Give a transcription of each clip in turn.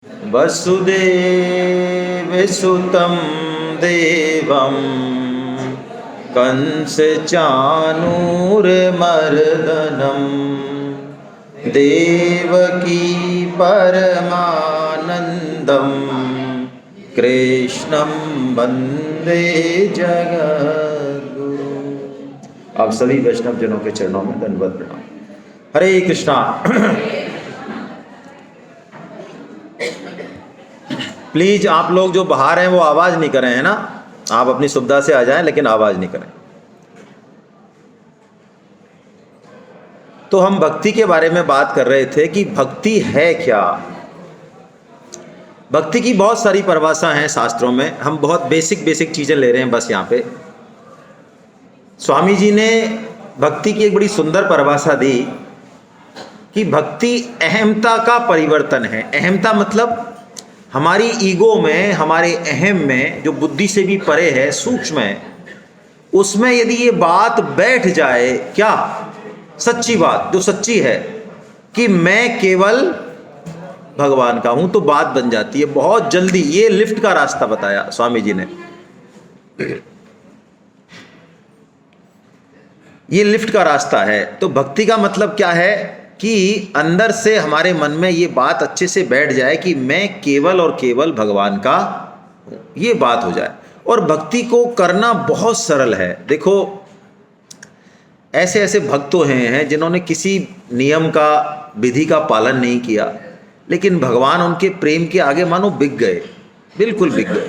वसुदेवसुतं देवं कंसचाणूरमर्दनं देवकी परमानंदं कृष्णं वंदे जगद्गुरु। आप सभी वैष्णव जनों के चरणों में दंडवत प्रणाम। हरे कृष्णा। प्लीज आप लोग जो बाहर हैं वो आवाज नहीं करें, है ना। आप अपनी सुविधा से आ जाएं लेकिन आवाज नहीं करें। तो हम भक्ति के बारे में बात कर रहे थे कि भक्ति है क्या। भक्ति की बहुत सारी परिभाषा हैं शास्त्रों में। हम बहुत बेसिक चीजें ले रहे हैं बस यहाँ पे। स्वामी जी ने भक्ति की एक बड़ी सुंदर परिभाषा दी कि भक्ति अहमता का परिवर्तन है। अहमता मतलब हमारी ईगो में, हमारे अहम में, जो बुद्धि से भी परे है, सूक्ष्म है, उसमें यदि ये बात बैठ जाए, क्या सच्ची बात जो सच्ची है कि मैं केवल भगवान का हूं, तो बात बन जाती है बहुत जल्दी। ये लिफ्ट का रास्ता बताया स्वामी जी ने। ये लिफ्ट का रास्ता है। तो भक्ति का मतलब क्या है कि अंदर से हमारे मन में ये बात अच्छे से बैठ जाए कि मैं केवल और केवल भगवान का हूं, ये बात हो जाए। और भक्ति को करना बहुत सरल है। देखो, ऐसे ऐसे भक्त तो हैं जिन्होंने किसी नियम का, विधि का पालन नहीं किया, लेकिन भगवान उनके प्रेम के आगे मानो बिक गए, बिल्कुल बिक गए।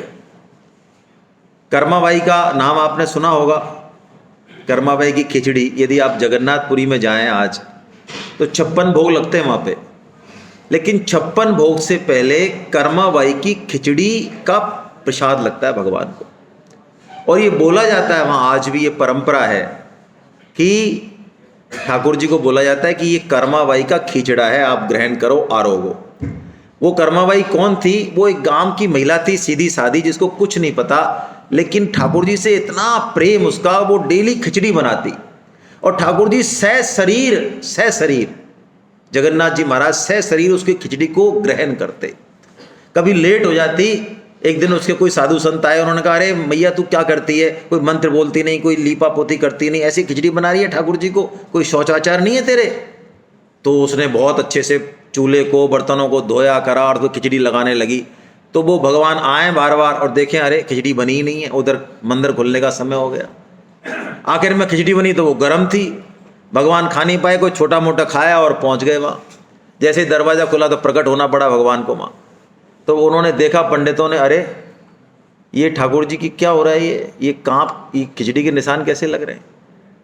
कर्माबाई का नाम आपने सुना होगा। कर्माबाई की खिचड़ी, यदि आप जगन्नाथपुरी में जाएं आज तो 56 भोग लगते हैं वहाँ पे, लेकिन 56 भोग से पहले कर्माबाई की खिचड़ी का प्रसाद लगता है भगवान को। और ये बोला जाता है वहाँ, आज भी ये परंपरा है कि ठाकुर जी को बोला जाता है कि ये कर्माबाई का खिचड़ा है, आप ग्रहण करो, आरोगो। वो कर्माबाई कौन थी? वो एक गांव की महिला थी, सीधी सादी, जिसको कुछ नहीं पता, लेकिन ठाकुर जी से इतना प्रेम उसका, वो डेली खिचड़ी बनाती। और ठाकुर जी सशरीर जगन्नाथ जी महाराज सशरीर उसकी खिचड़ी को ग्रहण करते। कभी लेट हो जाती, एक दिन उसके कोई साधु संत आए, उन्होंने कहा, अरे मैया तू क्या करती है, कोई मंत्र बोलती नहीं, कोई लीपा पोती करती नहीं, ऐसी खिचड़ी बना रही है ठाकुर जी को, कोई शौचाचार नहीं है तेरे? तो उसने बहुत अच्छे से चूल्हे को, बर्तनों को धोया करा और तो खिचड़ी लगाने लगी। तो वो भगवान आए बार बार और देखें, अरे खिचड़ी बनी ही नहीं है, उधर मंदिर खुलने का समय हो गया। आखिर में खिचड़ी बनी तो वो गर्म थी, भगवान खा नहीं पाए, कोई छोटा मोटा खाया और पहुंच गए वहाँ। जैसे ही दरवाज़ा खुला तो प्रकट होना पड़ा भगवान को वहाँ। तो उन्होंने देखा, पंडितों ने, अरे ये ठाकुर जी की क्या हो रहा है, ये कहाँ, ये खिचड़ी के निशान कैसे लग रहे हैं?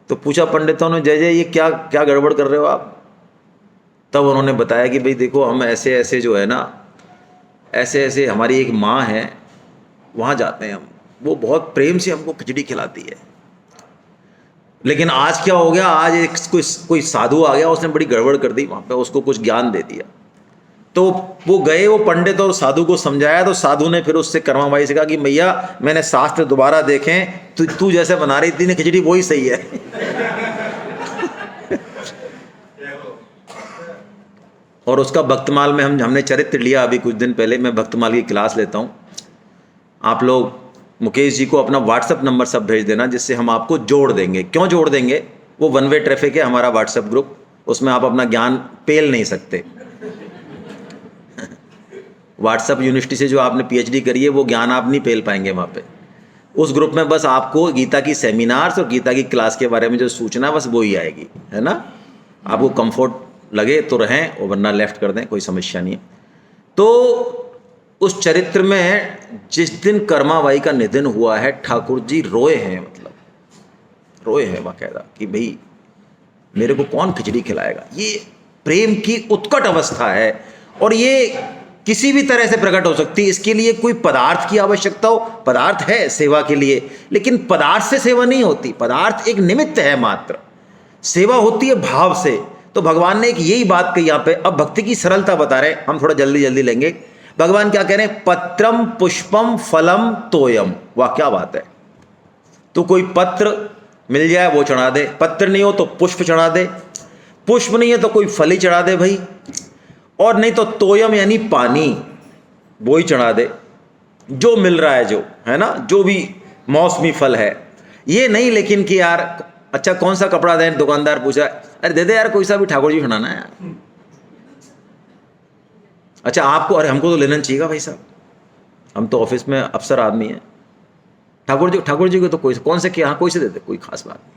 तो पूछा पंडितों ने, जय जय ये क्या क्या गड़बड़ कर रहे हो आप? तब उन्होंने बताया कि भाई देखो, हम ऐसे ऐसे जो है ना, ऐसे ऐसे हमारी एक माँ है, वहाँ जाते हैं हम, वो बहुत प्रेम से हमको खिचड़ी खिलाती है। लेकिन आज क्या हो गया, आज एक कोई साधु आ गया, उसने बड़ी गड़बड़ कर दी वहाँ पे, उसको कुछ ज्ञान दे दिया। तो वो गए, वो पंडित और साधु को समझाया। तो साधु ने फिर उससे कर्माबाई से कहा कि मैया मैंने शास्त्र दोबारा देखें, तू जैसे बना रही थी ना खिचड़ी वही सही है। और उसका भक्तमाल में हमने चरित्र लिया अभी कुछ दिन पहले। मैं भक्तमाल की क्लास लेता हूँ। आप लोग मुकेश जी को अपना व्हाट्सएप नंबर सब भेज देना, जिससे हम आपको जोड़ देंगे। क्यों जोड़ देंगे? वो वन वे ट्रैफिक है हमारा व्हाट्सएप ग्रुप, उसमें आप अपना ज्ञान पेल नहीं सकते। व्हाट्सएप यूनिवर्सिटी से जो आपने पीएचडी करी है वो ज्ञान आप नहीं पेल पाएंगे वहाँ पे। उस ग्रुप में बस आपको गीता की सेमिनार्स और गीता की क्लास के बारे में जो सूचना बस वो ही आएगी, है ना। आपको कंफर्ट लगे तो रहें, और वरना लेफ्ट कर दें, कोई समस्या नहीं है। तो उस चरित्र में जिस दिन कर्माबाई का निधन हुआ है, ठाकुर जी रोए हैं, मतलब रोए हैं बाकायदा कि भाई मेरे को कौन खिचड़ी खिलाएगा। ये प्रेम की उत्कट अवस्था है, और ये किसी भी तरह से प्रकट हो सकती है। इसके लिए कोई पदार्थ की आवश्यकता हो, पदार्थ है सेवा के लिए, लेकिन पदार्थ से सेवा नहीं होती। पदार्थ एक निमित्त है मात्र, सेवा होती है भाव से। तो भगवान ने एक यही बात कही यहाँ पे। अब भक्ति की सरलता बता रहे, हम थोड़ा जल्दी जल्दी लेंगे। भगवान क्या कह रहे हैं? पत्रम पुष्पम फलम तोयम। वाह क्या बात है। तो कोई पत्र मिल जाए वो चढ़ा दे, पत्र नहीं हो तो पुष्प चढ़ा दे, पुष्प नहीं है तो कोई फली चढ़ा दे भाई, और नहीं तो तोयम यानी पानी। वो ही चढ़ा दे, जो मिल रहा है, जो है ना, जो भी मौसमी फल है, ये नहीं। लेकिन कि यार अच्छा कौन सा कपड़ा दें, दुकानदार पूछा, अरे दे दे यार कोई सा भी, ठाकुर जी बनाना है यार। अच्छा आपको, अरे हमको तो लेना चाहिएगा भाई साहब, हम तो ऑफिस में अफसर आदमी है, ठाकुर जी को तो कोई कौन से क्या, हाँ कोई से देते, कोई खास बात नहीं।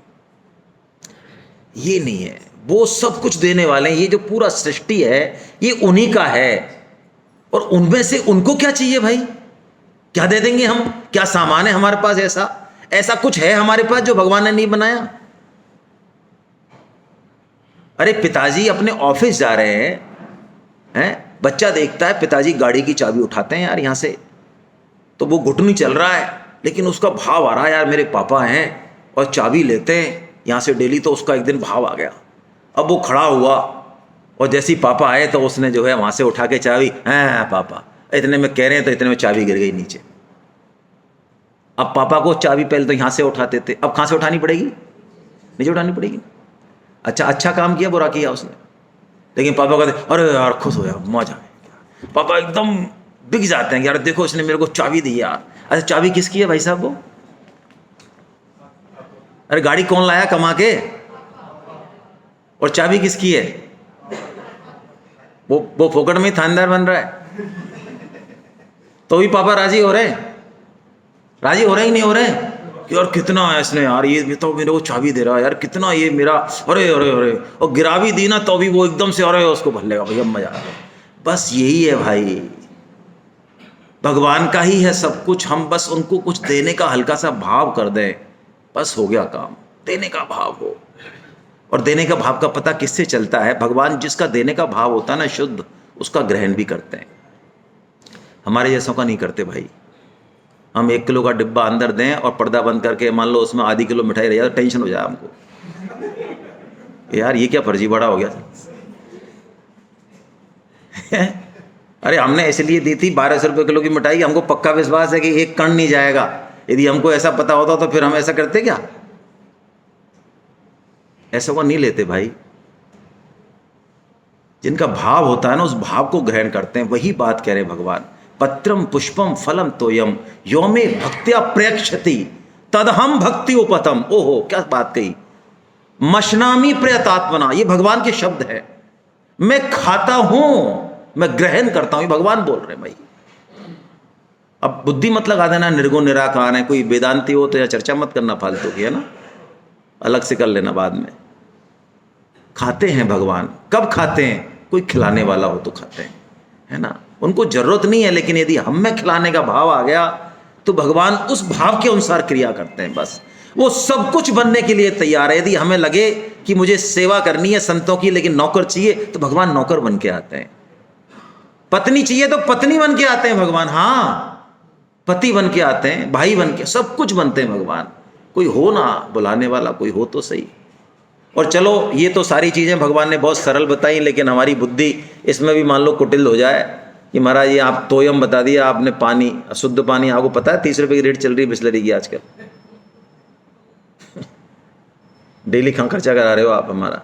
ये नहीं है, वो सब कुछ देने वाले हैं। ये जो पूरा सृष्टि है ये उन्हीं का है, और उनमें से उनको क्या चाहिए भाई, क्या दे देंगे हम, क्या सामान है हमारे पास, ऐसा कुछ है हमारे पास जो भगवान ने नहीं बनाया। अरे पिताजी अपने ऑफिस जा रहे हैं, बच्चा देखता है पिताजी गाड़ी की चाबी उठाते हैं यार यहाँ से, तो वो घुटनी चल रहा है, लेकिन उसका भाव आ रहा है यार मेरे पापा हैं और चाबी लेते हैं यहाँ से डेली, तो उसका एक दिन भाव आ गया। अब वो खड़ा हुआ और जैसे ही पापा आए तो उसने जो है वहाँ से उठा के चाबी, हाँ पापा, इतने में कह रहे हैं तो इतने में चाबी गिर गई नीचे। अब पापा को चाबी पहले तो यहाँ से उठाते थे, अब कहाँ से उठानी पड़ेगी, नीचे उठानी पड़ेगी। अच्छा काम किया, बुरा किया उसने, लेकिन पापा कहते अरे यार खुश हो यार, मौज आ गया। पापा एकदम बिक जाते हैं यार, देखो इसने मेरे को चाबी दी यार। अच्छा चाबी किसकी है भाई साहब वो, अरे गाड़ी कौन लाया कमा के, और चाबी किसकी है, वो फोकट में थानेदार बन रहा है, तो भी पापा राजी हो रहे हैं ही नहीं हो रहे कि यार कितना है इसने यार, ये तो मेरे को चाबी दे रहा है यार, कितना ये मेरा, अरे अरे अरे, और गिरा भी दी ना तो भी वो एकदम से अरे उसको भर लेगा भैया, मजा आ रहा है। बस यही है भाई, भगवान का ही है सब कुछ, हम बस उनको कुछ देने का हल्का सा भाव कर दें, बस हो गया काम। देने का भाव हो, और देने का भाव का पता किससे चलता है, भगवान जिसका देने का भाव होता है ना शुद्ध, उसका ग्रहण भी करते हैं, हमारे जैसों का नहीं करते भाई। हम 1 किलो का डिब्बा अंदर दें और पर्दा बंद करके मान लो उसमें आधी किलो मिठाई रह जाए, टेंशन हो जाए हमको, यार ये क्या फर्जी बड़ा हो गया अरे हमने इसलिए दी थी 1200 रुपये किलो की मिठाई, हमको पक्का विश्वास है कि एक कण नहीं जाएगा। यदि हमको ऐसा पता होता तो फिर हम ऐसा करते क्या, ऐसा को नहीं लेते भाई। जिनका भाव होता है ना उस भाव को ग्रहण करते हैं, वही बात कह रहे भगवान। पत्रम पुष्पम फलम तोयम यो मे भक्त्या प्रेक्षति तदहम भक्ति उपतम। ओहो क्या बात कही, मशनामी प्रयतात्मना, ये भगवान के शब्द है। मैं खाता हूं, मैं ग्रहण करता हूं, ये भगवान बोल रहे हैं भाई। अब बुद्धि मत लगा देना निर्गुण निराकार है, कोई वेदांती हो तो या चर्चा मत करना फालतू की, है ना, अलग से कर लेना बाद में। खाते हैं भगवान, कब खाते हैं, कोई खिलाने वाला हो तो खाते हैं, है ना, उनको जरूरत नहीं है, लेकिन यदि हम में खिलाने का भाव आ गया तो भगवान उस भाव के अनुसार क्रिया करते हैं। बस वो सब कुछ बनने के लिए तैयार है। यदि हमें लगे कि मुझे सेवा करनी है संतों की लेकिन नौकर चाहिए, तो भगवान नौकर बन के आते हैं। पत्नी चाहिए तो पत्नी बन के आते हैं भगवान, हाँ पति बन के आते हैं, भाई बन के, सब कुछ बनते हैं भगवान। कोई हो ना बुलाने वाला, कोई हो तो सही। और चलो ये तो सारी चीज़ें भगवान ने बहुत सरल बताई, लेकिन हमारी बुद्धि इसमें भी मान लो कुटिल हो जाए कि महाराज ये आप तोयम बता दिया आपने, पानी शुद्ध पानी, आपको पता है 30 रुपये की रेट चल रही है बिस्लरी की आजकल डेली कहाँ खर्चा करा रहे हो आप हमारा।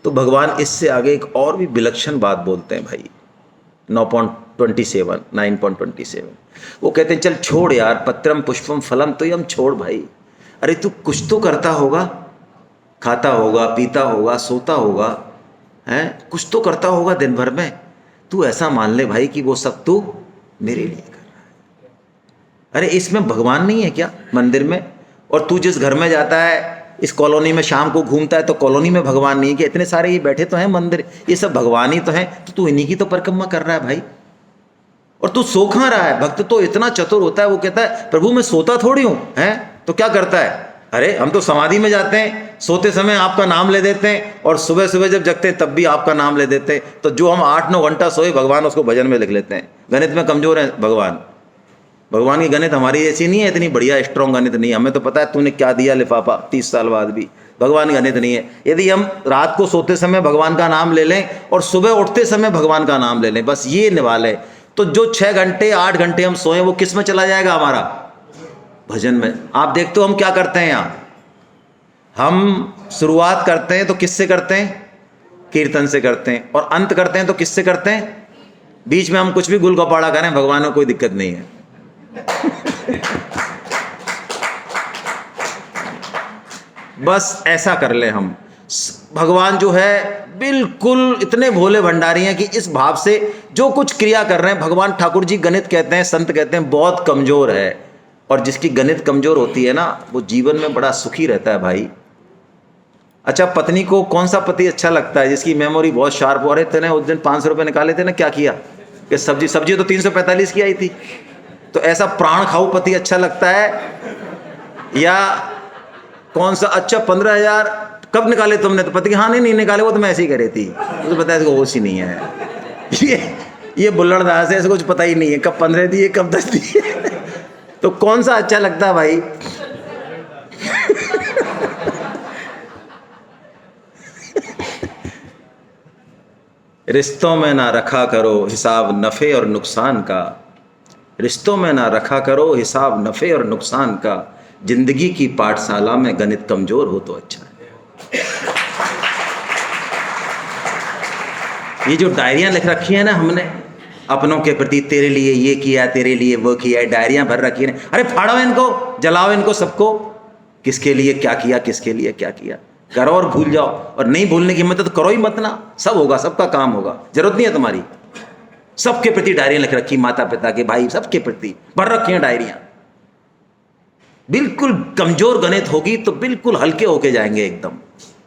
तो भगवान इससे आगे एक और भी विलक्षण बात बोलते हैं भाई, 9.27 वो कहते हैं चल छोड़ यार, पत्रम पुष्पम फलम तोयम छोड़ भाई। अरे तू कुछ तो करता होगा, खाता होगा, पीता होगा, सोता होगा, हैं, कुछ तो करता होगा दिन भर में। तू ऐसा मान ले भाई कि वो सब तू मेरे लिए कर रहा है। अरे इसमें भगवान नहीं है क्या मंदिर में? और तू जिस घर में जाता है, इस कॉलोनी में शाम को घूमता है, तो कॉलोनी में भगवान नहीं है कि इतने सारे ये बैठे तो हैं मंदिर, ये सब भगवान ही तो हैं, तो तू इन्हीं की तो परिक्रमा कर रहा है भाई। और तू सो कहाँ रहा है? भक्त तो इतना चतुर होता है, वो कहता है प्रभु मैं सोता थोड़ी हूँ, हैं, तो क्या करता है, अरे हम तो समाधि में जाते हैं, सोते समय आपका नाम ले देते हैं, और सुबह सुबह जब जगते हैं तब भी आपका नाम ले देते हैं। तो जो हम 8-9 घंटा सोए, भगवान उसको भजन में लिख लेते हैं। गणित में कमजोर है भगवान की गणित हमारी ऐसी नहीं है, इतनी बढ़िया स्ट्रॉन्ग गणित नहीं है। हमें तो पता है तूने क्या दिया लिफाफा 30 साल बाद भी, भगवान की गणित नहीं है। यदि हम रात को सोते समय भगवान का नाम ले लें और सुबह उठते समय भगवान का नाम ले लें, बस ये निभा लें, तो जो 6 घंटे 8 घंटे हम सोए वो किस में चला जाएगा? हमारा भजन में। आप देखते हो हम क्या करते हैं यहाँ, हम शुरुआत करते हैं तो किससे करते हैं? कीर्तन से करते हैं, और अंत करते हैं तो किससे करते हैं? बीच में हम कुछ भी गुल कपाड़ा करें, भगवान को कोई दिक्कत नहीं है। बस ऐसा कर ले हम। भगवान जो है बिल्कुल इतने भोले भंडारी हैं कि इस भाव से जो कुछ क्रिया कर रहे हैं, भगवान ठाकुर जी गणित कहते हैं, संत कहते हैं बहुत कमजोर है। और जिसकी गणित कमजोर होती है ना, वो जीवन में बड़ा सुखी रहता है भाई। अच्छा, पत्नी को कौन सा पति अच्छा लगता है जिसकी मेमोरी बहुत शार्प हो रही थे? उस दिन 500 रुपये निकाले थे ना, क्या किया कि सब्जी तो 345 की आई थी। तो ऐसा प्राण खाऊ पति अच्छा लगता है, या कौन सा? अच्छा 15,000 कब निकाले तुमने? तो पति हाँ नहीं निकाले, वो तो मैं ऐसे ही कह रही थी। तो पता है इसको होश ही नहीं है। ये बुल्लड़दास है, इसको कुछ पता ही नहीं है कब 15 दिए कब 10 दिए। तो कौन सा अच्छा लगता है भाई? रिश्तों में ना रखा करो हिसाब नफे और नुकसान का, रिश्तों में ना रखा करो हिसाब नफे और नुकसान का, जिंदगी की पाठशाला में गणित कमजोर हो तो अच्छा है। ये जो डायरियां लिख रखी है ना हमने अपनों के प्रति, तेरे लिए ये किया, तेरे लिए वो किया, डायरियां भर रखी है। अरे फाड़ो इनको, जलाओ इनको सबको। किसके लिए क्या किया, किसके लिए क्या किया, करो और भूल जाओ। और नहीं भूलने की हिम्मत तो करो ही मत ना, सब होगा, सबका काम होगा, जरूरत नहीं है तुम्हारी। सबके प्रति डायरियां लिख रखी, माता पिता के, भाई, सबके प्रति भर रखी हैं डायरियां। बिल्कुल कमजोर गणित होगी तो बिल्कुल हल्के होके जाएंगे एकदम,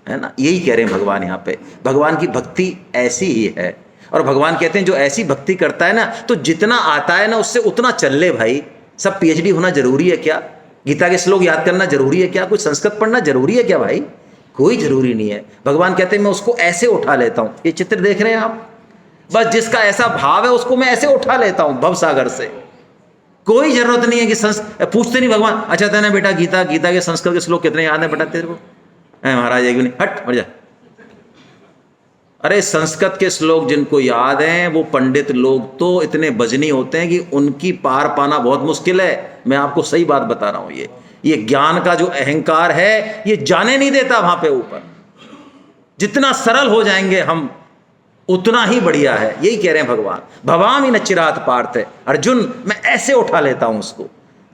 है ना। यही कह रहे हैं भगवान यहाँ पे। भगवान की भक्ति ऐसी ही है। और भगवान कहते हैं जो ऐसी भक्ति करता है ना, तो जितना आता है ना उससे उतना चल ले भाई। सब पीएचडी होना जरूरी है क्या? गीता के श्लोक याद करना जरूरी है क्या? कुछ संस्कृत पढ़ना जरूरी है क्या भाई? कोई जरूरी नहीं है। भगवान कहते हैं मैं उसको ऐसे उठा लेता हूं। ये चित्र देख रहे हैं आप? बस जिसका ऐसा भाव है उसको मैं ऐसे उठा लेता हूं भव सागर से। कोई जरूरत नहीं है कि पूछते नहीं भगवान, अच्छा तेना बेटा गीता के संस्कृत के श्लोक कितने याद है बेटा तेरे को? महाराज एक भी नहीं, हट मर जा। अरे संस्कृत के श्लोक जिनको याद हैं वो पंडित लोग तो इतने बजनी होते हैं कि उनकी पार पाना बहुत मुश्किल है। मैं आपको सही बात बता रहा हूं। ये ज्ञान का जो अहंकार है ये जाने नहीं देता वहां पे ऊपर। जितना सरल हो जाएंगे हम उतना ही बढ़िया है। यही कह रहे हैं भगवान। भवामी न चिरात पार्थ, अर्जुन मैं ऐसे उठा लेता हूं उसको,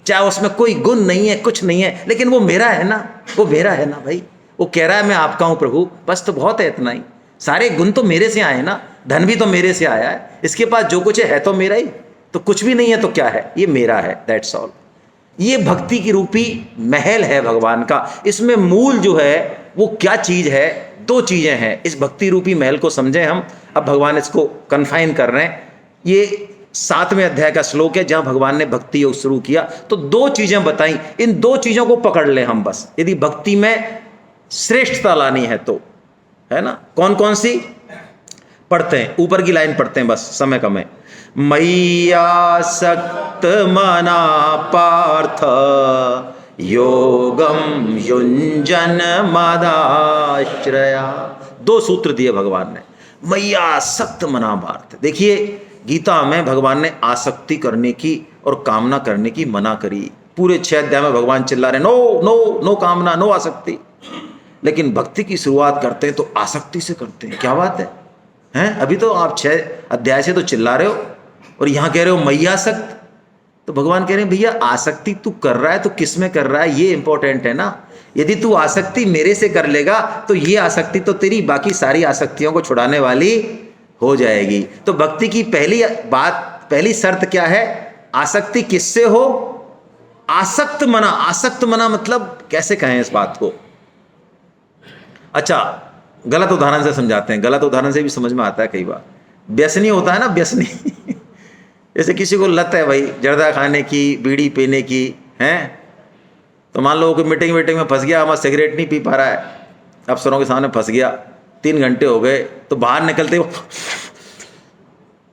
चाहे उसमें कोई गुण नहीं है, कुछ नहीं है, लेकिन वो मेरा है ना, वो मेरा है ना भाई। वो कह रहा है मैं आपका हूं प्रभु, बस तो बहुत है इतना ही। सारे गुण तो मेरे से आए ना, धन भी तो मेरे से आया है, इसके पास जो कुछ है तो मेरा ही। तो कुछ भी नहीं है तो क्या है? ये मेरा है, दैट्स ऑल। ये भक्ति की रूपी महल है भगवान का। इसमें मूल जो है वो क्या चीज है? दो चीजें हैं। इस भक्ति रूपी महल को समझें हम। अब भगवान इसको कन्फाइन कर रहे हैं। ये 7वें अध्याय का श्लोक है जहां भगवान ने भक्ति योग शुरू किया तो दो चीजें बताई। इन दो चीजों को पकड़ लें हम बस, यदि भक्ति में श्रेष्ठता लानी है तो, है ना। कौन कौन सी पढ़ते हैं? ऊपर की लाइन पढ़ते हैं, बस समय कम है। मय्यासक्त मना पार्थ योगम युंजन मदाश्रया। दो सूत्र दिए भगवान ने। मय्यासक्त मना पार्थ। देखिए गीता में भगवान ने आसक्ति करने की और कामना करने की मना करी। पूरे 6 अध्याय में भगवान चिल्ला रहे नो नो नो कामना, नो आसक्ति। लेकिन भक्ति की शुरुआत करते हैं तो आसक्ति से करते हैं। क्या बात है, हैं? अभी तो आप 6 अध्याय से तो चिल्ला रहे हो और यहां कह रहे हो मय्यासक्त। तो भगवान कह रहे हैं भैया आसक्ति तू कर रहा है तो किस में कर रहा है ये इंपॉर्टेंट है ना। यदि तू आसक्ति मेरे से कर लेगा तो ये आसक्ति तो तेरी बाकी सारी आसक्तियों को छुड़ाने वाली हो जाएगी। तो भक्ति की पहली बात, पहली शर्त क्या है? आसक्ति किससे हो? आसक्त मना। आसक्त मना मतलब कैसे कहें इस बात को? अच्छा गलत उदाहरण से समझाते हैं। गलत उदाहरण से भी समझ में आता है कई बार। व्यसनी होता है ना, व्यसनी। जैसे किसी को लत है भाई जर्दा खाने की, बीड़ी पीने की, हैं? तो मान लो कि मीटिंग में फंस गया, हमारा सिगरेट नहीं पी पा रहा है, अफसरों के सामने फंस गया, 3 घंटे हो गए, तो बाहर निकलते हो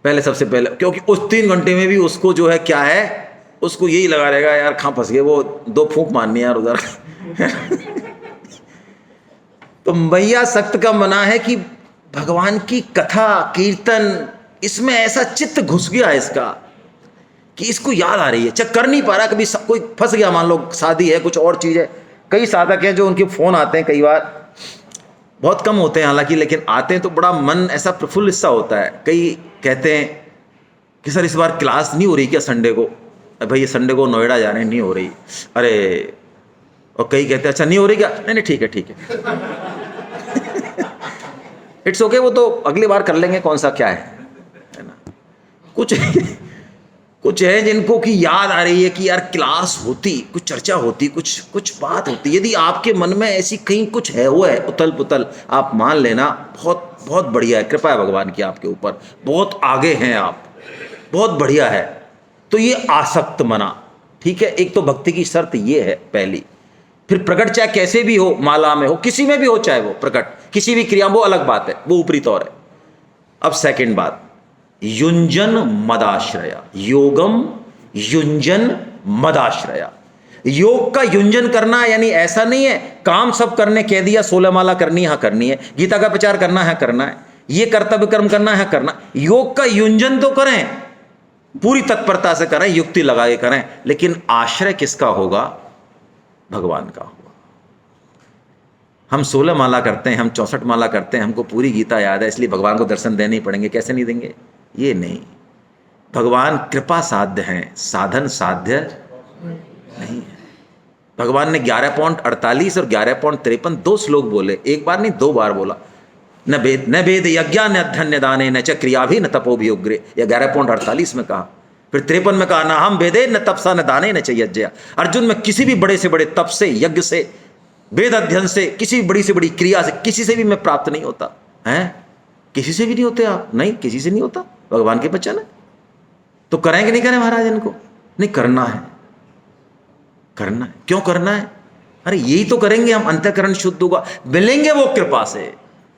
पहले, सबसे पहले, क्योंकि उस 3 घंटे में भी उसको जो है क्या है, उसको यही लगा रहेगा यार कहाँ फंस गए, वो 2 फूंक मारनी यार उधर। तो मय्यासक्त का मना है कि भगवान की कथा कीर्तन, इसमें ऐसा चित्त घुस गया इसका कि इसको याद आ रही है, चेक कर नहीं पा रहा। कभी कोई फंस गया, मान लो शादी है, कुछ और चीज़ है। कई साधक हैं जो उनके फ़ोन आते हैं, कई बार बहुत कम होते हैं हालांकि, लेकिन आते हैं तो बड़ा मन ऐसा प्रफुल्लित सा होता है। कई कहते हैं कि सर इस बार क्लास नहीं हो रही क्या संडे को? अरे भाई ये संडे को नोएडा जा रहे हैं, नहीं हो रही। अरे, और कई कहते हैं अच्छा नहीं हो रही क्या? नहीं नहीं ठीक है ठीक है इट्स ओके, वो तो अगली बार कर लेंगे, कौन सा क्या है ना। कुछ कुछ है जिनको कि याद आ रही है कि यार क्लास होती, कुछ चर्चा होती, कुछ बात होती। यदि आपके मन में ऐसी कहीं कुछ है, वो है उथल पुथल, आप मान लेना बहुत बहुत बढ़िया है, कृपा है भगवान की आपके ऊपर, बहुत आगे हैं आप, बहुत बढ़िया है। तो ये आसक्त मना, ठीक है। एक तो भक्ति की शर्त ये है पहली। फिर प्रकट चाहे कैसे भी हो, माला में हो, किसी में भी हो, चाहे वो प्रकट किसी भी क्रिया, वो अलग बात है, वो ऊपरी तौर है। अब सेकंड बात, युंजन मदाश्रया, योगम युंजन मदाश्रया। योग का युंजन करना यानी ऐसा नहीं है काम सब करने कह दिया, 16 माला करनी है करनी है, गीता का प्रचार करना है करना है, ये कर्तव्य कर्म करना है करना। योग का युंजन तो करें, पूरी तत्परता से करें, युक्ति लगा के करें, लेकिन आश्रय किसका होगा? भगवान का होगा। हम 16 माला करते हैं, हम 64 माला करते हैं, हमको पूरी गीता याद है, इसलिए भगवान को दर्शन देने ही पड़ेंगे। कैसे नहीं देंगे? ये नहीं, भगवान कृपा साध्य हैं, साधन साध्य नहीं है। भगवान ने 11.48 और 11.53 दो श्लोक बोले, एक बार नहीं 2 बार बोला। न वेद यज्ञा न धन्य दाने न च क्रिया भी न तपो भी उग्रे, या 11.48 में कहा। फिर 53 में कहा, ना हम वेदे न तपसा न दाने न च यज्ञा। अर्जुन में किसी भी बड़े से बड़े तप से, यज्ञ से, वेद अध्ययन से, किसी बड़ी से बड़ी क्रिया से, किसी से भी मैं प्राप्त नहीं होता है। किसी से भी नहीं होते आप, नहीं किसी से नहीं होता, भगवान के बच्चन है। तो करें कि नहीं करें महाराज? इनको नहीं करना है, करना है। क्यों करना है? अरे यही तो करेंगे हम, अंतःकरण शुद्ध होगा, मिलेंगे वो कृपा से,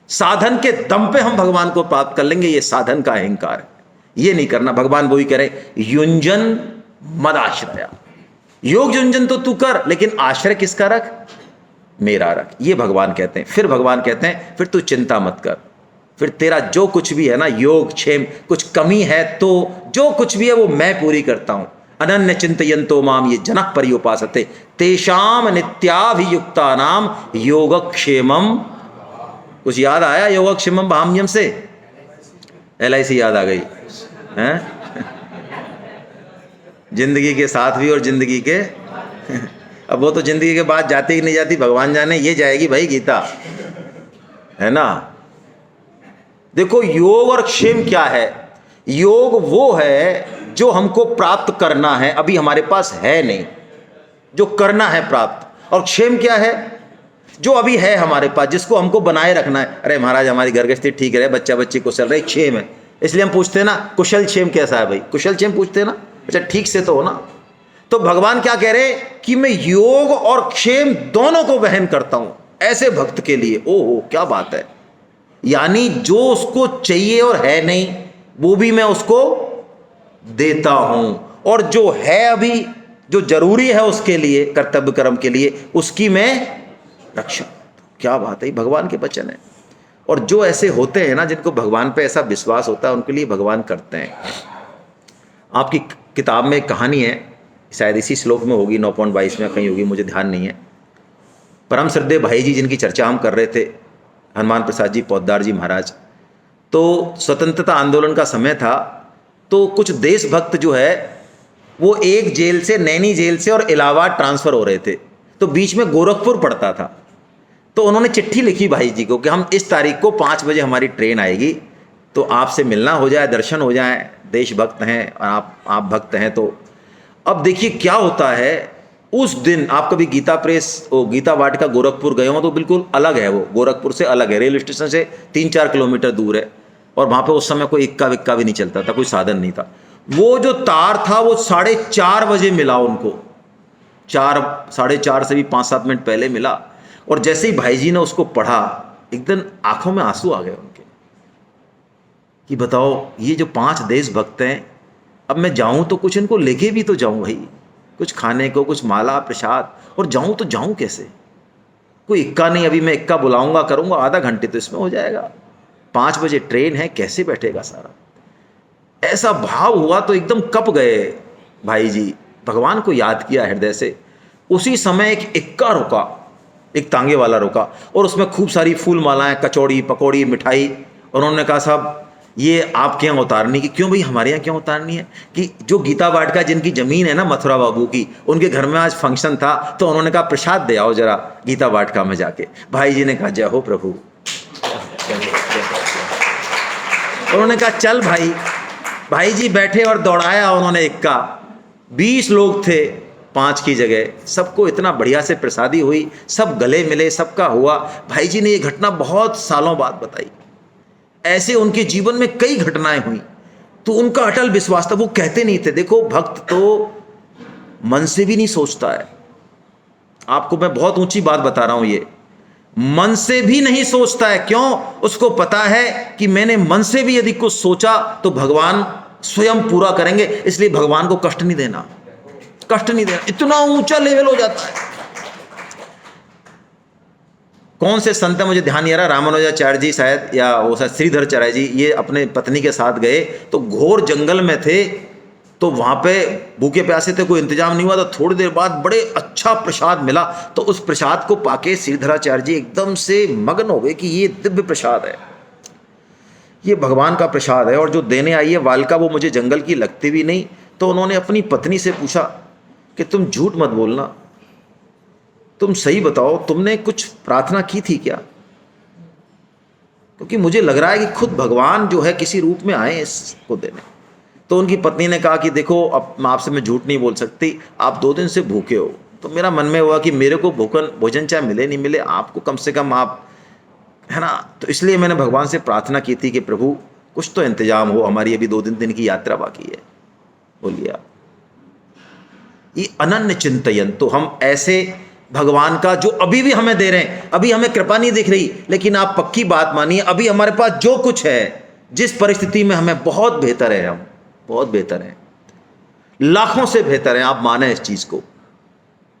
साधन के दम पे हम भगवान को प्राप्त कर लेंगे। ये साधन का अहंकार है, ये नहीं करना। भगवान वही कह रहे, युंजन मदाश्रया। योग युंजन तो तू कर, लेकिन आश्रय किसका रख? मेरा रख, ये भगवान कहते हैं। फिर भगवान कहते हैं फिर तू चिंता मत कर, फिर तेरा जो कुछ भी है ना, योग क्षेम, कुछ कमी है तो जो कुछ भी है वो मैं पूरी करता हूं। अनन्य चिंतयन्तो माम ये जनः पर्युपासते तेषाम नित्याभियुक्ता नाम योगक्षेमम। कुछ याद आया योगक्षेमम भाम्यम से? LIC याद आ गई हैं? जिंदगी के साथ भी और जिंदगी के अब वो तो जिंदगी के बाद जाती ही नहीं जाती, भगवान जाने, ये जाएगी भाई गीता, है ना। देखो योग और क्षेम क्या है? योग वो है जो हमको प्राप्त करना है, अभी हमारे पास है नहीं, जो करना है प्राप्त। और क्षेम क्या है? जो अभी है हमारे पास, जिसको हमको बनाए रखना है। अरे महाराज हमारी घर गृहस्थी ठीक रहे, बच्चा बच्ची कुशल रहे, क्षेम है, इसलिए हम पूछते हैं ना कुशल क्षेम कैसा है भाई? कुशल क्षेम पूछते हैं ना, अच्छा ठीक से तो हो ना। तो भगवान क्या कह रहे हैं कि मैं योग और क्षेम दोनों को वहन करता हूं ऐसे भक्त के लिए। ओहो क्या बात है, यानी जो उसको चाहिए और है नहीं वो भी मैं उसको देता हूं, और जो है अभी, जो जरूरी है उसके लिए, कर्तव्य कर्म के लिए, उसकी मैं रक्षा। क्या बात है, भगवान के वचन है। और जो ऐसे होते हैं ना, जिनको भगवान पे ऐसा विश्वास होता है, उनके लिए भगवान करते हैं। आपकी किताब में एक कहानी है, शायद इसी श्लोक में होगी, 9.22 में कहीं होगी, मुझे ध्यान नहीं है। परम श्रद्धेय भाई जी जिनकी चर्चा हम कर रहे थे, हनुमान प्रसाद जी पोद्दार जी महाराज, तो स्वतंत्रता आंदोलन का समय था, तो कुछ देशभक्त जो है वो एक जेल से, नैनी जेल से और इलाहाबाद ट्रांसफ़र हो रहे थे, तो बीच में गोरखपुर पड़ता था। तो उन्होंने चिट्ठी लिखी भाई जी को कि हम इस तारीख को 5 बजे हमारी ट्रेन आएगी, तो आपसे मिलना हो जाए, दर्शन हो जाए, देशभक्त हैं और आप भक्त हैं। तो अब देखिए क्या होता है, उस दिन आप कभी गीता प्रेस, गीता वाटिका गोरखपुर गए हो तो बिल्कुल अलग है, वो गोरखपुर से अलग है, रेलवे स्टेशन से 3-4 किलोमीटर दूर है। और वहाँ पे उस समय कोई इक्का विक्का भी नहीं चलता था, कोई साधन नहीं था। वो जो तार था वो 4:30 बजे मिला उनको, 4-4:30 से भी 5-7 मिनट पहले मिला। और जैसे ही भाई जी ने उसको पढ़ा, एकदम आंखों में आंसू आ गए उनके कि बताओ ये जो 5 देशभक्त हैं, अब मैं जाऊं तो कुछ इनको लेके भी तो जाऊं भाई, कुछ खाने को, कुछ माला प्रसाद, और जाऊं तो जाऊं कैसे? कोई इक्का नहीं, अभी मैं इक्का बुलाऊंगा करूंगा, आधा घंटे तो इसमें हो जाएगा, 5 बजे ट्रेन है, कैसे बैठेगा सारा? ऐसा भाव हुआ तो एकदम कप गए भाई जी, भगवान को याद किया हृदय से। उसी समय एक इक्का रुका, एक तांगे वाला रुका, और उसमें खूब सारी फूल मालाएं, कचौड़ी पकौड़ी मिठाई। उन्होंने कहा साहब ये आपके यहाँ उतारनी की, क्यों भाई हमारे यहाँ क्यों उतारनी है? कि जो गीता वाटिका जिनकी ज़मीन है ना मथुरा बाबू की, उनके घर में आज फंक्शन था तो उन्होंने कहा प्रसाद दे आओ जरा गीता वाटिका में जाके। भाई जी ने कहा जय हो प्रभु। उन्होंने कहा चल भाई। भाई जी बैठे और दौड़ाया उन्होंने इक्का। 20 लोग थे 5 की जगह, सबको इतना बढ़िया से प्रसादी हुई, सब गले मिले, सबका हुआ। भाई जी ने ये घटना बहुत सालों बाद बताई। ऐसे उनके जीवन में कई घटनाएं हुई, तो उनका अटल विश्वास था। वो कहते नहीं थे, देखो भक्त तो मन से भी नहीं सोचता है। आपको मैं बहुत ऊंची बात बता रहा हूं, ये मन से भी नहीं सोचता है। क्यों? उसको पता है कि मैंने मन से भी यदि कुछ सोचा तो भगवान स्वयं पूरा करेंगे, इसलिए भगवान को कष्ट नहीं देना, कष्ट नहीं देना। इतना ऊंचा लेवल हो जाता है। कौन से संत है मुझे ध्यान नहीं आ रहा, रामानुजाचार्य जी शायद, या वो शायद श्रीधराचार्य जी, ये अपने पत्नी के साथ गए तो घोर जंगल में थे, तो वहाँ पे भूखे प्यासे थे, कोई इंतजाम नहीं हुआ, तो थोड़ी देर बाद बड़े अच्छा प्रसाद मिला। तो उस प्रसाद को पाके श्रीधराचार्य जी एकदम से मग्न हो गए कि ये दिव्य प्रसाद है, ये भगवान का प्रसाद है, और जो देने आई है बालिका वो मुझे जंगल की लगती भी नहीं। तो उन्होंने अपनी पत्नी से पूछा कि तुम झूठ मत बोलना, तुम सही बताओ, तुमने कुछ प्रार्थना की थी क्या? क्योंकि मुझे लग रहा है कि खुद भगवान जो है किसी रूप में आए इसको देने। तो उनकी पत्नी ने कहा कि देखो, अब आपसे मैं झूठ नहीं बोल सकती, आप 2 दिन से भूखे हो। तो मेरा मन में हुआ कि मेरे को भोजन चाहे मिले नहीं मिले, आपको कम से कम आप, है ना, तो इसलिए मैंने भगवान से प्रार्थना की थी कि प्रभु कुछ तो इंतजाम हो, हमारी अभी 2 दिन की यात्रा बाकी है। बोलिए आप, ये अनन्य चिंतन। तो हम ऐसे भगवान का जो अभी भी हमें दे रहे हैं, अभी हमें कृपा नहीं दिख रही, लेकिन आप पक्की बात मानिए, अभी हमारे पास जो कुछ है, जिस परिस्थिति में हमें, बहुत बेहतर है, हम बहुत बेहतर हैं, लाखों से बेहतर हैं। आप माने इस चीज को।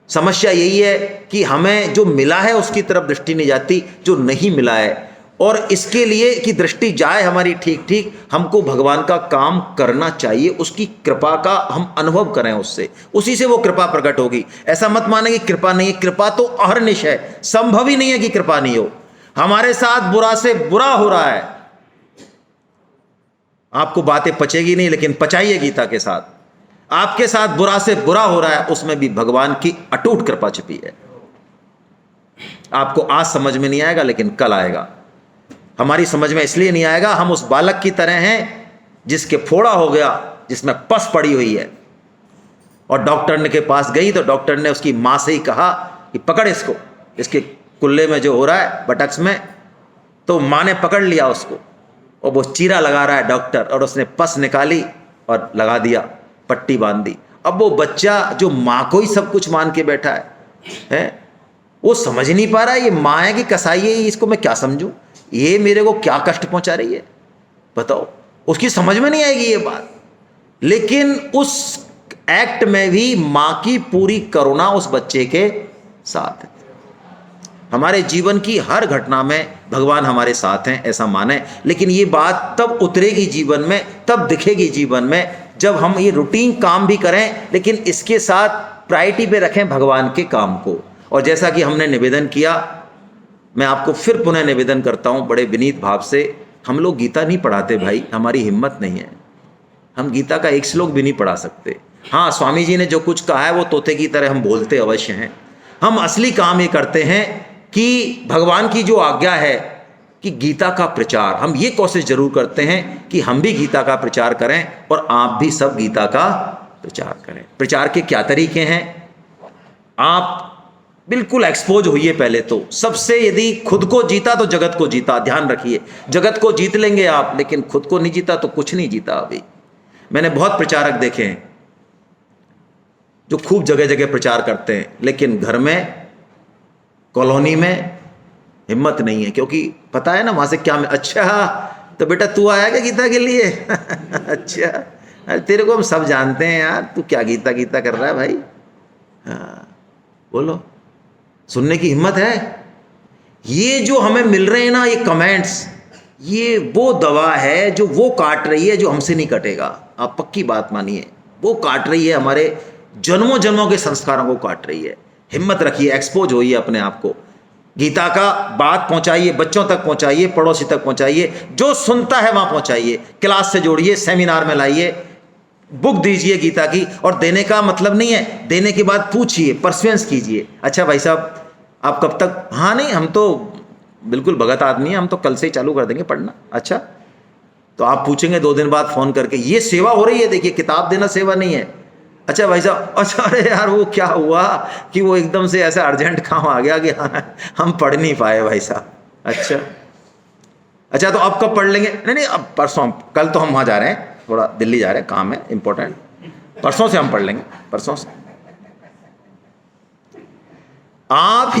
समस्या यही है कि हमें जो मिला है उसकी तरफ दृष्टि नहीं जाती, जो नहीं मिला है, और इसके लिए कि दृष्टि जाए हमारी ठीक ठीक, हमको भगवान का काम करना चाहिए, उसकी कृपा का हम अनुभव करें उससे, उसी से वो कृपा प्रकट होगी। ऐसा मत माने कि कृपा नहीं है, कृपा तो अहर्निश है, संभव ही नहीं है कि कृपा नहीं हो। हमारे साथ बुरा से बुरा हो रहा है, आपको बातें पचेगी नहीं, लेकिन पचाइए गीता के साथ। आपके साथ बुरा से बुरा हो रहा है, उसमें भी भगवान की अटूट कृपा छिपी है। आपको आज समझ में नहीं आएगा, लेकिन कल आएगा। हमारी समझ में इसलिए नहीं आएगा, हम उस बालक की तरह हैं जिसके फोड़ा हो गया, जिसमें पस पड़ी हुई है, और डॉक्टर के पास गई तो डॉक्टर ने उसकी माँ से ही कहा कि पकड़ इसको, इसके कुल्ले में जो हो रहा है बटक्स में। तो माँ ने पकड़ लिया उसको, और वो चीरा लगा रहा है डॉक्टर, और उसने पस निकाली और लगा दिया, पट्टी बांध दी। अब वो बच्चा जो माँ को ही सब कुछ मान के बैठा है, वो समझ नहीं पा रहा है ये माँ है कि कसाई है, इसको मैं क्या समझूं, ये मेरे को क्या कष्ट पहुंचा रही है, बताओ। उसकी समझ में नहीं आएगी ये बात, लेकिन उस एक्ट में भी माँ की पूरी करुणा उस बच्चे के साथ है। हमारे जीवन की हर घटना में भगवान हमारे साथ हैं, ऐसा माने। लेकिन ये बात तब उतरेगी जीवन में, तब दिखेगी जीवन में, जब हम ये रूटीन काम भी करें, लेकिन इसके साथ प्रायोरिटी पे रखें भगवान के काम को। और जैसा कि हमने निवेदन किया, मैं आपको फिर पुनः निवेदन करता हूँ बड़े विनीत भाव से, हम लोग गीता नहीं पढ़ाते भाई, हमारी हिम्मत नहीं है, हम गीता का एक श्लोक भी नहीं पढ़ा सकते। हाँ, स्वामी जी ने जो कुछ कहा है वो तोते की तरह हम बोलते अवश्य हैं। हम असली काम ये करते हैं कि भगवान की जो आज्ञा है कि गीता का प्रचार, हम ये कोशिश जरूर करते हैं कि हम भी गीता का प्रचार करें, और आप भी सब गीता का प्रचार करें। प्रचार के क्या तरीके हैं? आप बिल्कुल एक्सपोज होइए पहले तो सबसे। यदि खुद को जीता तो जगत को जीता, ध्यान रखिए। जगत को जीत लेंगे आप, लेकिन खुद को नहीं जीता तो कुछ नहीं जीता। अभी मैंने बहुत प्रचारक देखे हैं जो खूब जगह जगह प्रचार करते हैं, लेकिन घर में, कॉलोनी में हिम्मत नहीं है, क्योंकि पता है ना वहां से क्या। अच्छा तो बेटा तू आया क्या गीता के लिए? अच्छा, अरे तेरे को हम सब जानते हैं यार, तू क्या गीता गीता कर रहा है भाई? हाँ बोलो, सुनने की हिम्मत है? ये जो हमें मिल रहे हैं ना ये कमेंट्स, ये वो दवा है जो वो काट रही है, जो हमसे नहीं कटेगा। आप पक्की बात मानिए, वो काट रही है, हमारे जन्मों जन्मों के संस्कारों को काट रही है। हिम्मत रखिए, एक्सपोज होइए अपने आप को। गीता का बात पहुंचाइए, बच्चों तक पहुंचाइए, पड़ोसी तक पहुंचाइए, जो सुनता है वहां पहुंचाइए, क्लास से जोड़िए, सेमिनार में लाइए, बुक दीजिए गीता की। और देने का मतलब नहीं है, देने के बाद पूछिए, परसुएंस कीजिए, अच्छा भाई साहब आप कब तक, हाँ नहीं हम तो बिल्कुल भगत आदमी है, हम तो कल से ही चालू कर देंगे पढ़ना। अच्छा, तो आप पूछेंगे 2 दिन बाद फोन करके, ये सेवा हो रही है, देखिए किताब देना सेवा नहीं है। अच्छा भाई साहब, अच्छा अरे यार वो क्या हुआ कि वो एकदम से ऐसा अर्जेंट काम आ गया कि हम पढ़ नहीं पाए भाई साहब। अच्छा अच्छा, तो अब कब पढ़ लेंगे? नहीं नहीं अब परसों, कल तो हम वहाँ जा रहे हैं, थोड़ा दिल्ली जा रहे हैं, काम है इंपॉर्टेंट, परसों से हम पढ़ लेंगे, परसों से। आप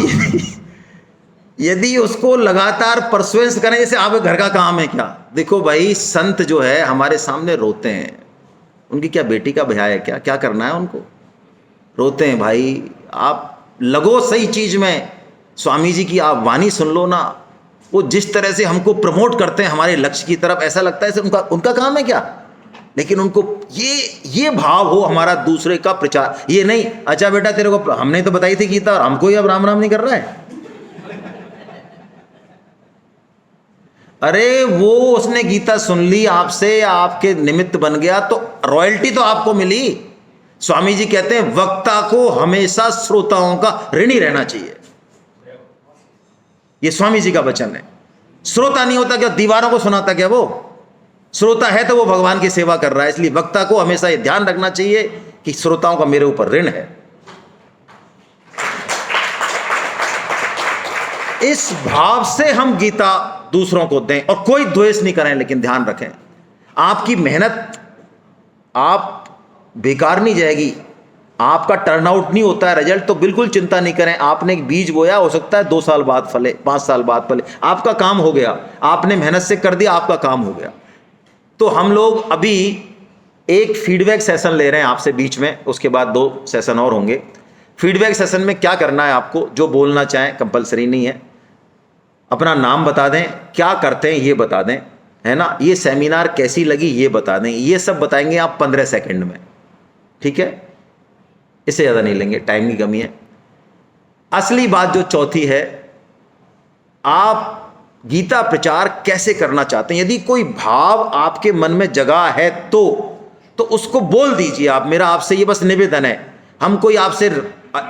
यदि उसको लगातार परसुएंस करें, जैसे आप घर का काम है क्या, देखो भाई संत जो है हमारे सामने रोते हैं, उनकी क्या बेटी का ब्याह है क्या, क्या करना है उनको, रोते हैं भाई। आप लगो सही चीज में, स्वामी जी की आप वाणी सुन लो ना, वो जिस तरह से हमको प्रमोट करते हैं हमारे लक्ष्य की तरफ, ऐसा लगता है उनका काम है क्या। लेकिन उनको ये भाव हो हमारा दूसरे का प्रचार, ये नहीं अच्छा बेटा तेरे को हमने तो बताई थी गीता और हमको ही अब राम राम नहीं कर रहा है। अरे वो उसने गीता सुन ली आपसे, आपके निमित्त बन गया, तो रॉयल्टी तो आपको मिली। स्वामी जी कहते हैं वक्ता को हमेशा श्रोताओं का ऋणी रहना चाहिए, ये स्वामी जी का वचन है। श्रोता नहीं होता क्या, दीवारों को सुनाता क्या, वो श्रोता है तो वो भगवान की सेवा कर रहा है। इसलिए वक्ता को हमेशा ये ध्यान रखना चाहिए कि श्रोताओं का मेरे ऊपर ऋण है। इस भाव से हम गीता दूसरों को दें, और कोई द्वेष नहीं करें, लेकिन ध्यान रखें आपकी मेहनत आप बेकार नहीं जाएगी, आपका टर्नआउट नहीं होता है रिजल्ट, तो बिल्कुल चिंता नहीं करें। आपने एक बीज बोया, हो सकता है 2 साल बाद फले, 5 साल बाद फले, आपका काम हो गया, आपने मेहनत से कर दिया, आपका काम हो गया। तो हम लोग अभी एक फीडबैक सेशन ले रहे हैं आपसे बीच में, उसके बाद 2 सेशन और होंगे। फीडबैक सेशन में क्या करना है, आपको जो बोलना चाहें, कंपलसरी नहीं है, अपना नाम बता दें, क्या करते हैं ये बता दें, है ना, ये सेमिनार कैसी लगी ये बता दें, ये सब बताएंगे आप 15 सेकंड में, ठीक है, इससे ज़्यादा नहीं लेंगे, टाइम की कमी है। असली बात जो चौथी है, आप गीता प्रचार कैसे करना चाहते हैं, यदि कोई भाव आपके मन में जगा है तो उसको बोल दीजिए आप। मेरा आपसे ये बस निवेदन है, हम कोई आपसे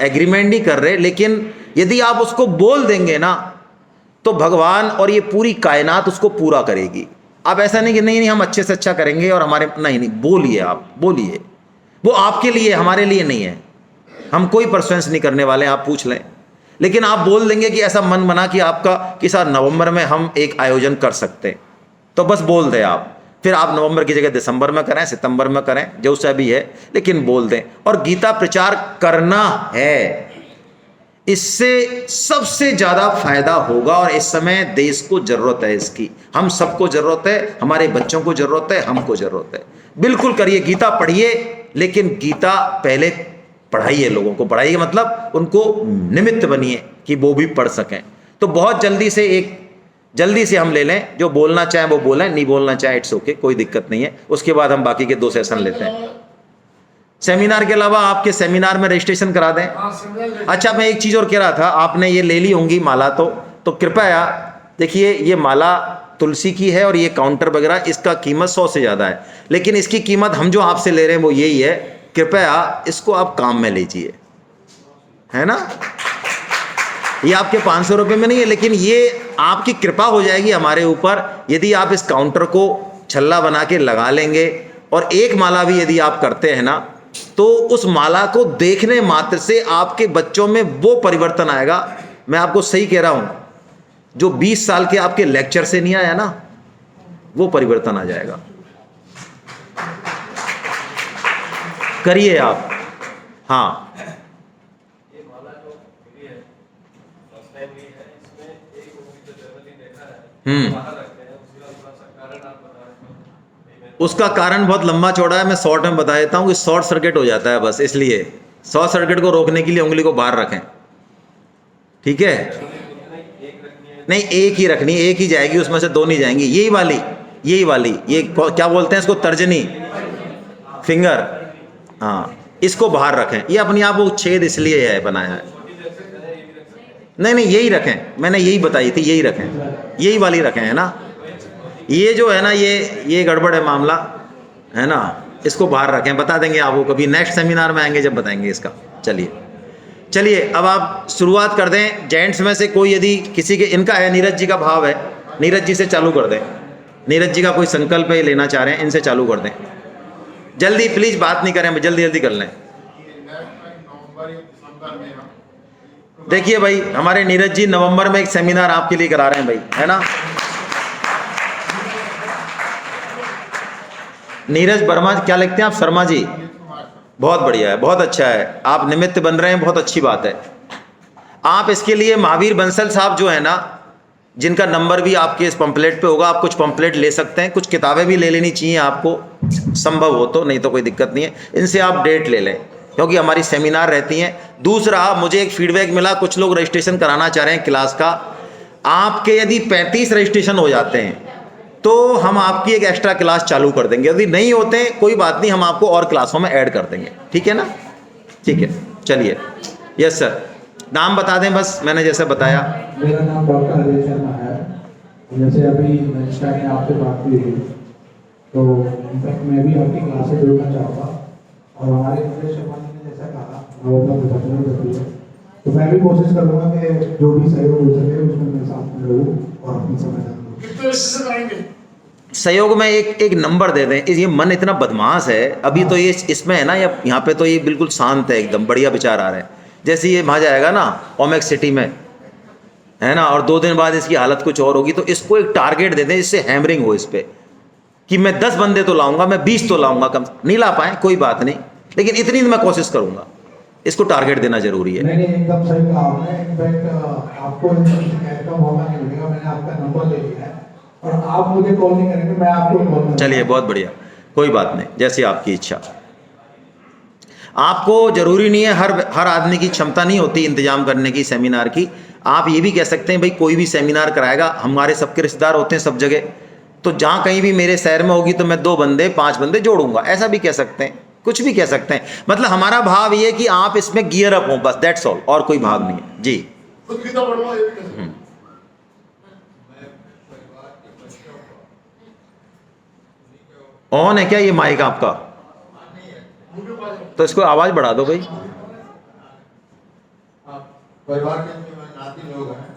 एग्रीमेंट नहीं कर रहे, लेकिन यदि आप उसको बोल देंगे ना तो भगवान और ये पूरी कायनात उसको पूरा करेगी। आप ऐसा नहीं कि नहीं हम अच्छे से अच्छा करेंगे और हमारे, नहीं, बोलिए, आप बोलिए, वो आपके लिए, हमारे लिए नहीं है, हम कोई परसुएंस नहीं करने वाले, आप पूछ लें। लेकिन आप बोल देंगे कि ऐसा मन बना कि आपका कि सर नवंबर में हम एक आयोजन कर सकते हैं, तो बस बोल दें आप। फिर आप नवंबर की जगह दिसंबर में करें, सितंबर में करें, जो सा भी है, लेकिन बोल दें। और गीता प्रचार करना है, इससे सबसे ज़्यादा फायदा होगा। और इस समय देश को ज़रूरत है इसकी, हम सबको ज़रूरत है, हमारे बच्चों को ज़रूरत है, हमको ज़रूरत है। बिल्कुल करिए, गीता पढ़िए, लेकिन गीता पहले पढ़ाइए, लोगों को पढ़ाइए, मतलब उनको निमित्त बनिए कि वो भी पढ़ सकें। तो बहुत जल्दी से हम ले लें, जो बोलना चाहें वो बोलें, नहीं बोलना चाहें इट्स ओके, कोई दिक्कत नहीं है। उसके बाद हम बाकी के 2 सेशन लेते हैं। सेमिनार के अलावा आपके सेमिनार में रजिस्ट्रेशन करा दें। अच्छा, मैं एक चीज़ और कह रहा था, आपने ये ले ली होंगी माला, तो कृपया देखिए, ये माला तुलसी की है और ये काउंटर वगैरह, इसका कीमत 100 से ज़्यादा है, लेकिन इसकी कीमत हम जो आपसे ले रहे हैं वो यही है। कृपया इसको आप काम में लीजिए, है ना, ये आपके 500 रुपये में नहीं है, लेकिन ये आपकी कृपा हो जाएगी हमारे ऊपर यदि आप इस काउंटर को छल्ला बना के लगा लेंगे। और एक माला भी यदि आप करते हैं ना, तो उस माला को देखने मात्र से आपके बच्चों में वो परिवर्तन आएगा। मैं आपको सही कह रहा हूं, जो 20 साल के आपके लेक्चर से नहीं आया ना, वो परिवर्तन आ जाएगा। करिए आप। हाँ, उसका कारण बहुत लंबा चौड़ा है, मैं शॉर्ट में बता देता हूँ कि शॉर्ट सर्किट हो जाता है बस, इसलिए शॉर्ट सर्किट को रोकने के लिए उंगली को बाहर रखें, ठीक है। नहीं, एक ही रखनी, एक ही जाएगी, उसमें से 2 नहीं जाएंगी। यही वाली ये क्या बोलते हैं इसको, तर्जनी, फिंगर, हाँ, इसको बाहर रखें। ये अपने आप वो छेद इसलिए है बनाया है। नहीं नहीं, यही रखें, मैंने यही बताई थी, यही रखें, यही वाली रखें, है ना। ये जो है ना, ये गड़बड़ है मामला, है ना, इसको बाहर रखें, बता देंगे आपको कभी नेक्स्ट सेमिनार में आएंगे जब बताएंगे इसका। चलिए अब आप शुरुआत कर दें। जेंट्स में से कोई यदि किसी के, इनका है नीरज जी का भाव है, नीरज जी से चालू कर दें। नीरज जी का कोई संकल्प है लेना चाह रहे हैं, इनसे चालू कर दें जल्दी, प्लीज बात नहीं करें, जल्दी जल्दी कर लें। देखिए भाई, हमारे नीरज जी नवंबर में एक सेमिनार आपके लिए करा रहे हैं भाई, है ना। नीरज वर्मा, क्या लिखते हैं आप, शर्मा जी, बहुत बढ़िया है, बहुत अच्छा है, आप निमित्त बन रहे हैं, बहुत अच्छी बात है। आप इसके लिए महावीर बंसल साहब जो है ना, जिनका नंबर भी आपके इस पंपलेट पे होगा, आप कुछ पंपलेट ले सकते हैं, कुछ किताबें भी ले लेनी चाहिए आपको, संभव हो तो, नहीं तो कोई दिक्कत नहीं है। इनसे आप डेट ले लें, क्योंकि हमारी सेमिनार रहती हैं। दूसरा, मुझे एक फीडबैक मिला, कुछ लोग रजिस्ट्रेशन कराना चाह रहे हैं क्लास का। आपके यदि 35 रजिस्ट्रेशन हो जाते हैं तो हम आपकी एक एक्स्ट्रा क्लास चालू कर देंगे, यदि नहीं होते कोई बात नहीं, हम आपको और क्लासों में ऐड कर देंगे, ठीक है ना। ठीक है, चलिए। यस सर, नाम बता दें बस, मैंने जैसे बताया। मेरा नाम डॉक्टर अजय शर्मा है। जैसे अभी स्टार्टिंग आपसे बात हुई तो इनफैक्ट मैं भी आपकी क्लास से जुड़ना चाहूँगा, और हमारे अजय शर्मा जी ने जैसा कहा तो मैं भी कोशिश करूँगा कि जो भी सहयोग हो सके उसमें मैं साथ में रहूँ और अपनी समाधान करूँ। सहयोग में एक नंबर दे दें। ये मन इतना बदमाश है अभी तो, ये इसमें है ना, यहाँ पे तो ये बिल्कुल शांत है, एकदम बढ़िया विचार आ रहे हैं। जैसे ये वहाँ जाएगा ना ओमेक्स सिटी में, है ना, और 2 दिन बाद इसकी हालत कुछ और होगी, तो इसको एक टारगेट दे दें जिससे हैमरिंग हो इस पर, कि मैं 10 बंदे तो लाऊंगा, मैं 20 तो लाऊंगा, कम नहीं ला पाए कोई बात नहीं, लेकिन इतनी मैं कोशिश करूंगा। इसको टारगेट देना जरूरी है। नहीं, एकदम सही कहा आपने। इनफैक्ट आपको शिकायत का मौका नहीं मिलेगा, मैंने आपका नंबर ले लिया है और आप मुझे कॉल नहीं करेंगे, मैं आपको कॉल करूंगा। चलिए, बहुत बढ़िया, कोई बात नहीं, जैसी आपकी इच्छा। आपको जरूरी नहीं है, हर आदमी की क्षमता नहीं होती इंतजाम करने की सेमिनार की। आप ये भी कह सकते हैं भाई, कोई भी सेमिनार कराएगा, हमारे सबके रिश्तेदार होते हैं सब जगह, तो जहाँ कहीं भी मेरे शहर में होगी तो मैं 2 बंदे 5 बंदे जोड़ूंगा, ऐसा भी कह सकते हैं, कुछ भी कह सकते हैं। मतलब हमारा भाव ये कि आप इसमें गियर अप हो, बस दैट्स ऑल, और कोई भाव नहीं है जी। ऑन है क्या ये माइक आपका? तो इसको आवाज बढ़ा दो भाई। परिवार के नाती लोग हैं,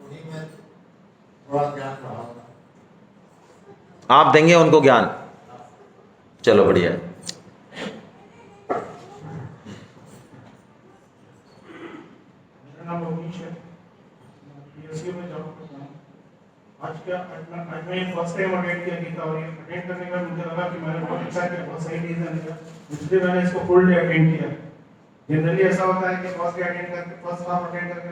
उन्हीं में थोड़ा ज्ञान रहा, आप देंगे उनको ज्ञान, चलो बढ़िया है। आज मैं फर्स्ट टाइम अटेंड किया गीता, और ये अटेंड करने का मुझे लगा कि मैंने बहुत अच्छा किया, बहुत सही रीजन है, इसलिए मैंने इसको फुल डे अटेंड किया। जनरली ऐसा होता है कि फर्स्ट डे अटेंड करके, फर्स्ट हाफ अटेंड करके,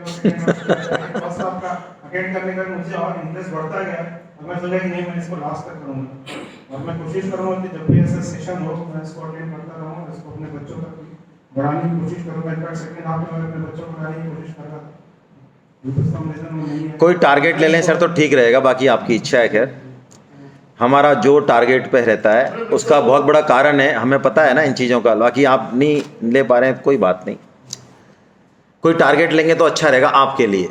फर्स्ट हाफ का अटेंड करने का मुझे और इंटरेस्ट बढ़ता गया, और मैं सोचा कि नहीं, मैं इसको लास्ट तक करूँगा, और मैं कोशिश करूँगा कि जब भी ऐसा सेशन हो मैं इसको अटेंड करता रहूँगा, इसको अपने बच्चों तक भी बढ़ाने की कोशिश करूँगा। इनफैक्ट सेकंड हाफ में मैं अपने बच्चों को बढ़ाने की कोशिश कर रहा था। कोई टारगेट ले लें सर तो ठीक रहेगा, बाकी आपकी इच्छा है। खैर, हमारा जो टारगेट पे रहता है उसका बहुत बड़ा कारण है, हमें पता है ना इन चीज़ों का, बाकी आप नहीं ले पा रहे हैं कोई बात नहीं। कोई टारगेट लेंगे तो अच्छा रहेगा आपके लिए।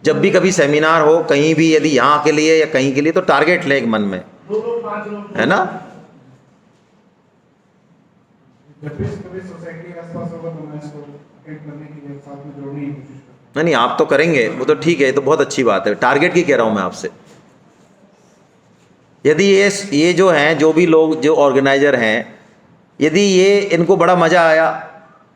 जब भी कभी सेमिनार हो कहीं भी, यदि यहाँ के लिए या कहीं के लिए, तो टारगेट लें एक मन में, है ना। नहीं, आप तो करेंगे, वो तो ठीक है, तो बहुत अच्छी बात है। टारगेट की कह रहा हूँ मैं आपसे। यदि ये जो हैं, जो भी लोग जो ऑर्गेनाइजर हैं, यदि ये इनको बड़ा मज़ा आया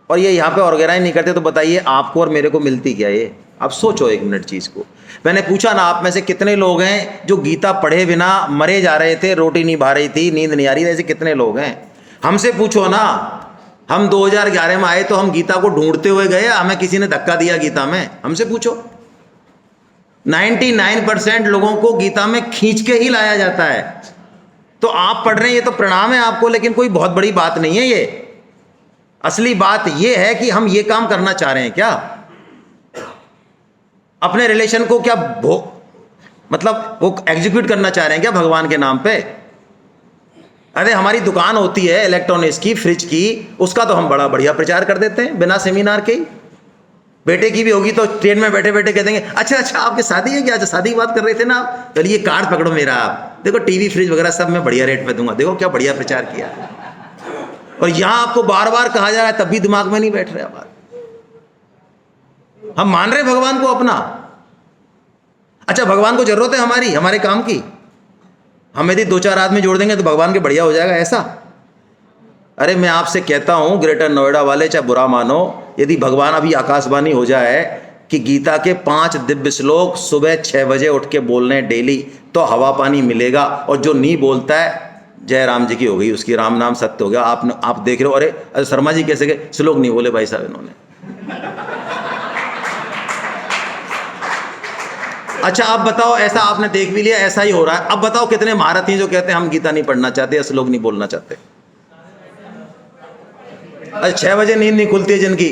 और ये यहाँ पे ऑर्गेनाइज नहीं करते, तो बताइए आपको और मेरे को मिलती क्या ये? आप सोचो 1 मिनट चीज़ को। मैंने पूछा ना, आप में से कितने लोग हैं जो गीता पढ़े बिना मरे जा रहे थे, रोटी नहीं भा रही थी, नींद नहीं आ रही थी, ऐसे कितने लोग हैं? हमसे पूछो ना। हम 2011 में आए तो हम गीता को ढूंढते हुए गए, हमें किसी ने धक्का दिया गीता में? हमसे पूछो। 99% लोगों को गीता में खींच के ही लाया जाता है। तो आप पढ़ रहे हैं, ये तो प्रणाम है आपको, लेकिन कोई बहुत बड़ी बात नहीं है ये। असली बात ये है कि हम ये काम करना चाह रहे हैं क्या, अपने रिलेशन को क्या मतलब वो एग्जीक्यूट करना चाह रहे हैं क्या भगवान के नाम पे? अरे हमारी दुकान होती है इलेक्ट्रॉनिक्स की, फ्रिज की, उसका तो हम बड़ा बढ़िया प्रचार कर देते हैं बिना सेमिनार के ही। बेटे की भी होगी तो ट्रेन में बैठे बैठे कह देंगे अच्छा अच्छा आपकी शादी है क्या, अच्छा शादी की बात कर रहे थे ना आप, चलिए ये कार्ड पकड़ो मेरा, आप देखो टीवी फ्रिज वगैरह सब मैं बढ़िया रेट पे दूंगा, देखो क्या बढ़िया प्रचार किया। और यहां आपको बार बार कहा जा रहा है तब भी दिमाग में नहीं बैठ रहा बात। हम मान रहे भगवान को अपना, अच्छा भगवान को जरूरत है हमारी, हमारे काम की, हम यदि 2-4 आदमी जोड़ देंगे तो भगवान के बढ़िया हो जाएगा ऐसा। अरे मैं आपसे कहता हूं ग्रेटर नोएडा वाले, चाहे बुरा मानो, यदि भगवान अभी आकाशवाणी हो जाए कि गीता के 5 दिव्य श्लोक सुबह 6 बजे उठ के बोलने डेली, तो हवा पानी मिलेगा। और जो नहीं बोलता है, जय राम जी की हो गई उसकी, राम नाम सत्य हो गया। आप देख रहे हो, अरे शर्मा जी कैसे गए, श्लोक नहीं बोले भाई साहब इन्होंने। अच्छा अब बताओ, ऐसा आपने देख भी लिया, ऐसा ही हो रहा है। अब बताओ कितने महारथी हैं जो कहते हैं हम गीता नहीं पढ़ना चाहते या श्लोक नहीं बोलना चाहते। अच्छा 6 बजे नींद नहीं खुलती है जिनकी,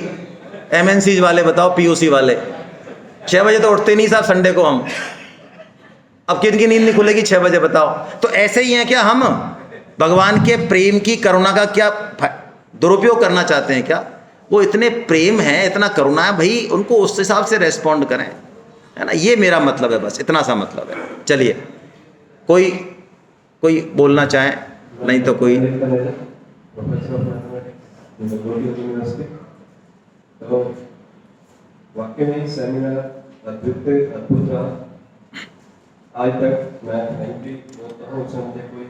MNCs वाले बताओ, POC वाले 6 बजे तो उठते नहीं साहब संडे को हम, अब किनकी नींद नहीं खुलेगी 6 बजे बताओ। तो ऐसे ही हैं क्या हम भगवान के प्रेम की करुणा का क्या दुरुपयोग करना चाहते हैं क्या? वो इतने प्रेम है, इतना करुणा है भाई, उनको उस हिसाब से रेस्पॉन्ड करें, है ना। ये मेरा मतलब है, बस इतना सा मतलब है। चलिए कोई बोलना चाहे, नहीं तो कोई। Professor of mathematics university. तो वाकई में सेमिनार अद्भुत रहा। आज तक मैं थैंक यू बोलता हूँ, उससे मुझे कोई